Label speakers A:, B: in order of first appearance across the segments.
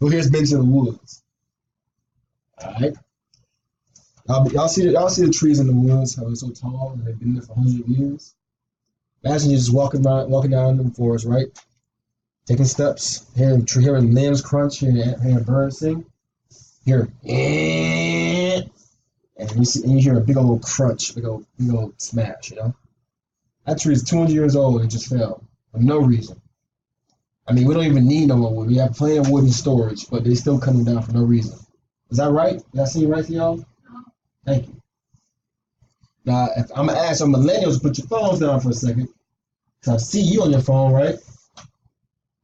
A: Who here's been to the woods? All right. Y'all see the trees in the woods, how they're so tall and they've been there for hundreds of years. Imagine you're just walking down the forest, right? Taking steps, hearing limbs crunch, hearing birds sing. Hear, and you hear a big old crunch, big old smash. That tree is 200 years old and just fell for no reason. I mean, we don't even need no more wood. We have plenty of wood in storage, but they still coming down for no reason. Is that right? Did that seem right to y'all? Thank you. Now, if I'm gonna ask some millennials to put your phones down for a second, because I see you on your phone, right?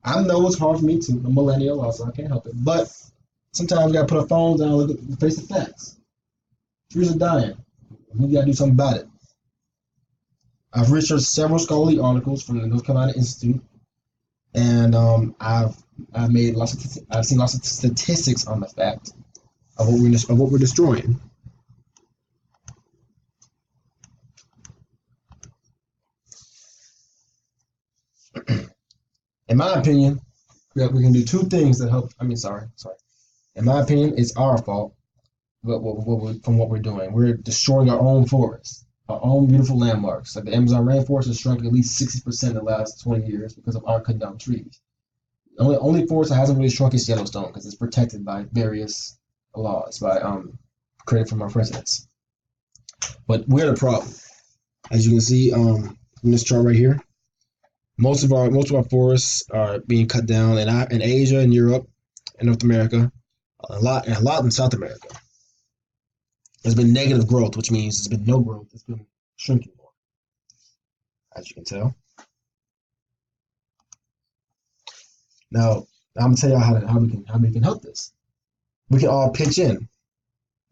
A: I know it's hard for me too. I'm a millennial also, I can't help it. But sometimes we gotta put our phones down and look at face the facts. Trees are dying. We gotta do something about it. I've researched several scholarly articles from the North Carolina Institute, and I've seen lots of statistics on the fact of what we're destroying. In my opinion, we can do two things that help. I mean, sorry. In my opinion, it's our fault. From what we're doing, we're destroying our own forests, our own beautiful landmarks. Like the Amazon rainforest has shrunk at least 60% in the last 20 years because of our cutting down trees. The only forest that hasn't really shrunk is Yellowstone because it's protected by various laws created from our presidents. But we're the problem. As you can see in this chart right here, most of our forests are being cut down in Asia and Europe and North America, a lot in South America. There's been negative growth, which means there's been no growth. It's been shrinking more, as you can tell. Now, I'm gonna tell y'all how we can help this. We can all pitch in.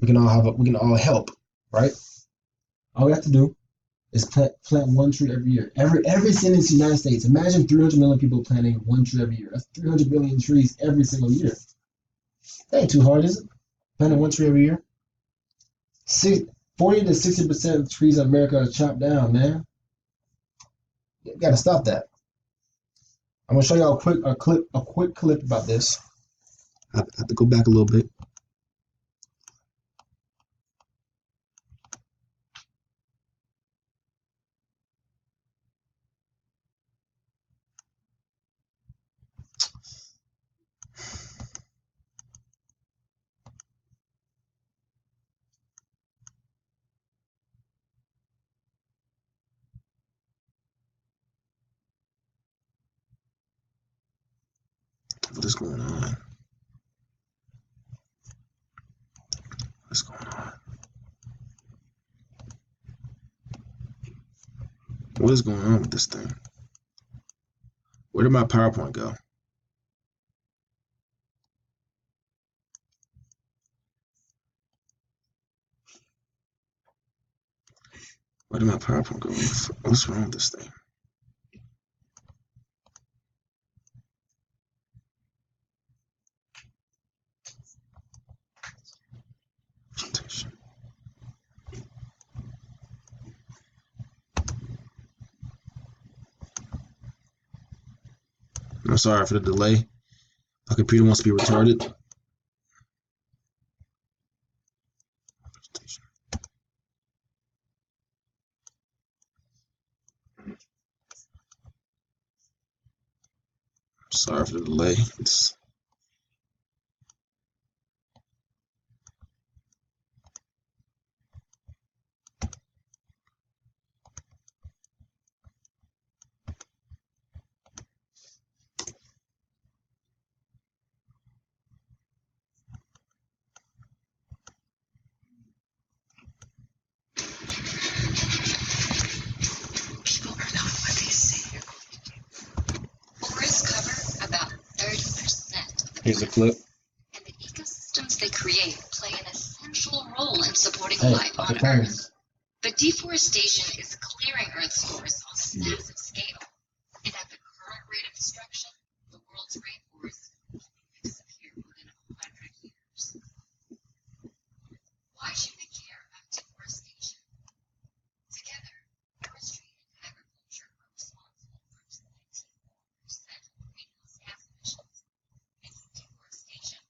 A: We can all help, right? All we have to do is plant one tree every year. Every city in the United States. Imagine 300 million people planting one tree every year. That's 300 billion trees every single year. That ain't too hard, is it? Planting one tree every year. 40 to 60% of trees in America are chopped down, man. You gotta stop that. I'm gonna show y'all a quick clip about this. I have to go back a little bit. What is going on? What's going on? What is going on with this thing? Where did my PowerPoint go? Where did my PowerPoint go? What's wrong with this thing? I'm sorry for the delay. My computer wants to be retarded. Sorry for the delay. Here's a clip.
B: And the ecosystems they create play an essential role in supporting life on Earth. But deforestation is clearing Earth's forests on a massive scale. And at the current rate of destruction, the world's rainforests will disappear within 100 years. Why should we care about deforestation? Together, forestry and agriculture are responsible for 94% of greenhouse gas emissions. Deforestation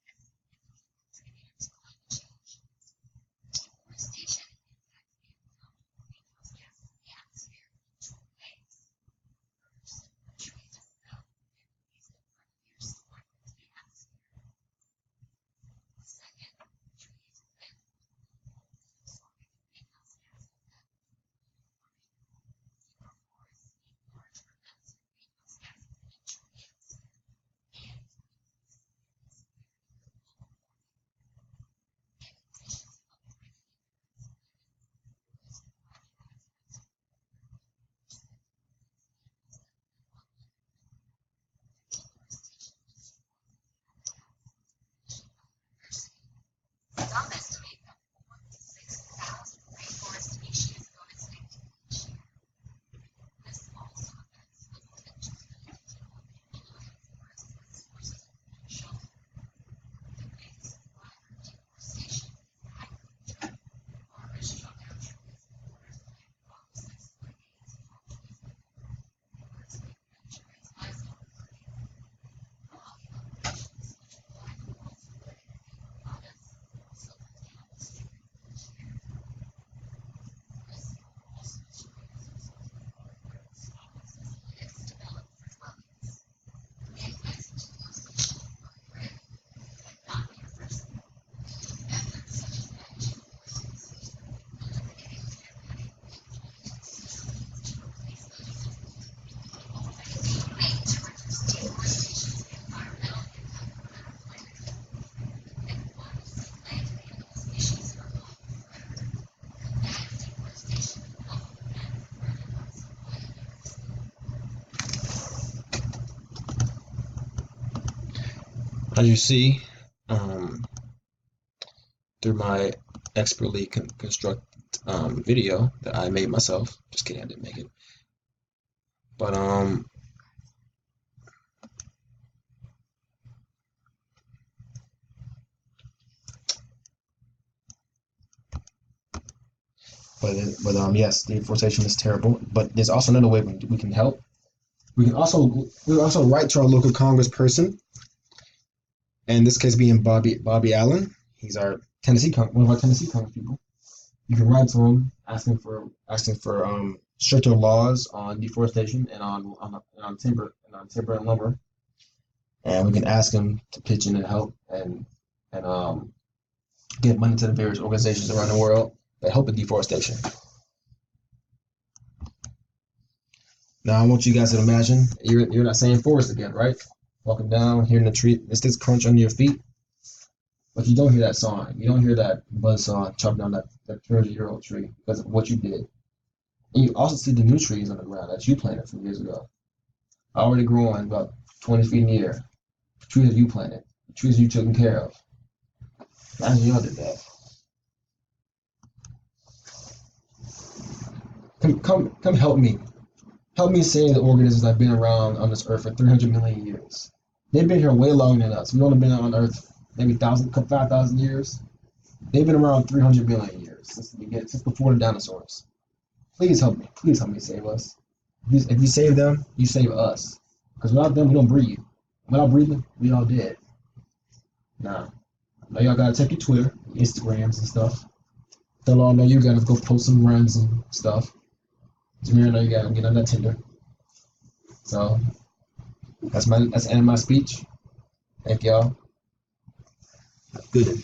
A: As you see, through my expertly constructed video that I made myself. Just kidding, I didn't make it. But yes, deforestation is terrible. But there's also another way we can help. We can also write to our local congressperson, and in this case being Bobby Allen. He's our one of our Tennessee congresspeople. You can write to him asking for stricter laws on deforestation and on timber and lumber, and we can ask him to pitch in and help and give money to the various organizations around the world that help with deforestation. Now I want you guys to imagine you're in that same forest again, right? Walking down, hearing the tree, it's this crunch under your feet, but you don't hear that song. You don't hear that buzz saw chopping down that 300-year-old tree because of what you did. And you also see the new trees on the ground that you planted some years ago, already growing about 20 feet in the air. The trees that you planted, the trees you took care of. Imagine y'all did that. Come help me. Help me save the organisms that have been around on this earth for 300 million years. They've been here way longer than us. We've only been on Earth maybe 5,000 years. They've been around 300 million years since before the dinosaurs. Please help me. Please help me save us. If you save them, you save us. Because without them, we don't breathe. Without breathing, we all dead. Nah. Now y'all gotta check your Twitter, your Instagrams and stuff. Tell all know you gotta go post some runs and stuff. Jameer, I know you gotta get on that Tinder. So that's the end of my speech. Thank y'all. Good.